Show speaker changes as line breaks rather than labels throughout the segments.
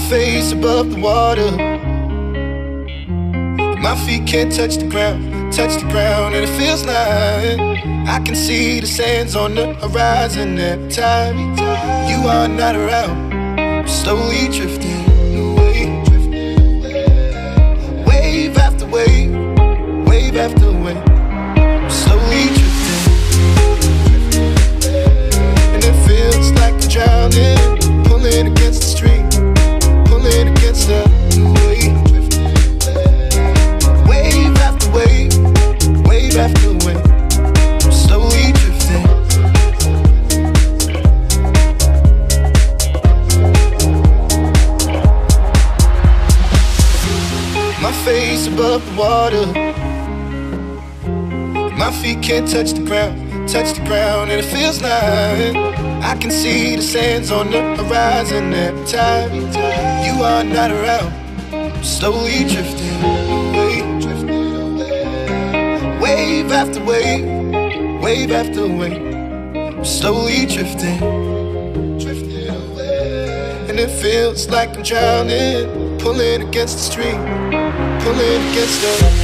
face above the water. My feet can't touch the ground, and it feels like I can see the sands on the horizon every time you are not around. I'm slowly drifting away, wave after wave, wave after wave. I'm slowly drifting, and it feels like I'm drowning, pulling against the stream, pulling against the wave. Wave after wave, wave after wave, I'm slowly drifting. My face above the water. My feet can't touch the ground, and it feels like I can see the sands on the horizon every time you are not around. I'm slowly drifting away, wave after wave, wave after wave. I'm slowly drifting, and it feels like I'm drowning, pulling against the stream, pulling against the.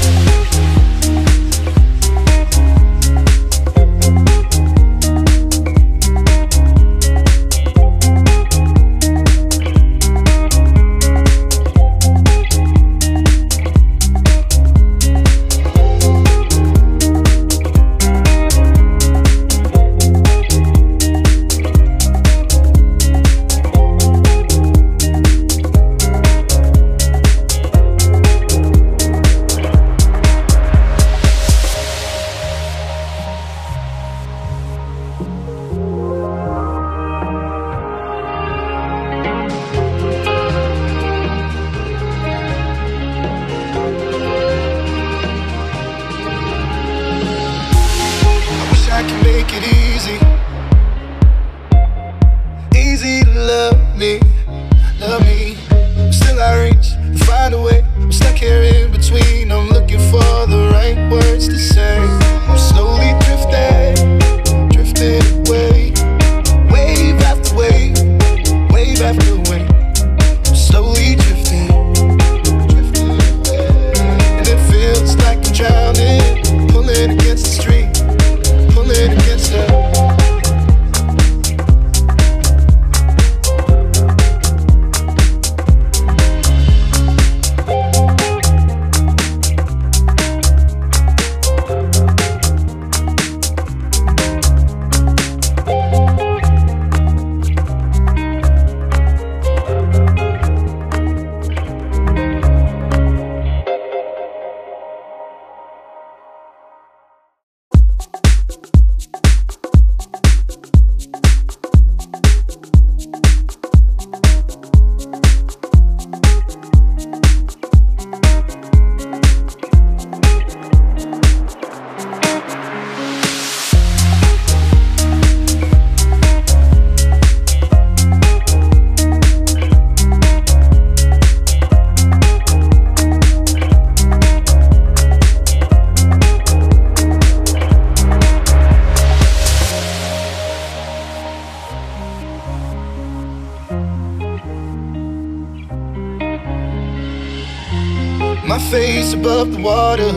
My face above the water.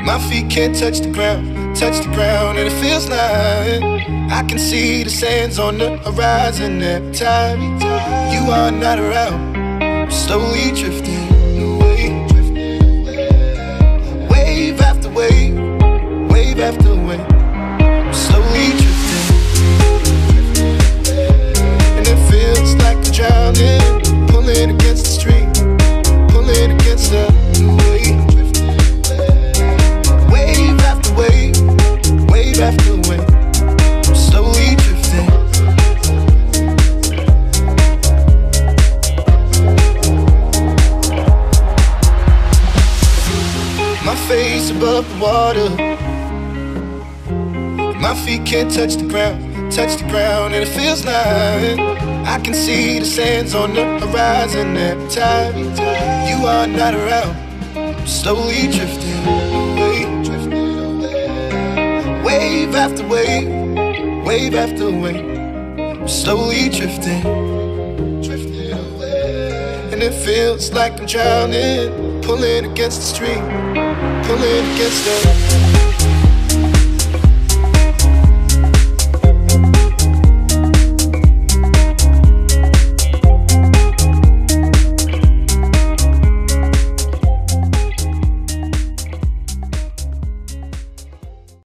My feet can't touch the ground, and it feels like I can see the sands on the horizon every time you are not around. I'm slowly drifting away, wave after wave, wave after wave. I'm slowly drifting, and it feels like I'm drowning, pulling against the stream, pulling against the wave. Wave after wave, wave after wave. I'm slowly drifting. My face above the water. My feet can't touch the ground, and it feels like I can see the sands on the horizon every time you are not around. I'm slowly drifting away, wave after wave, wave after wave. I'm slowly drifting. it feels like I'm drowning, pulling against the stream, pulling against the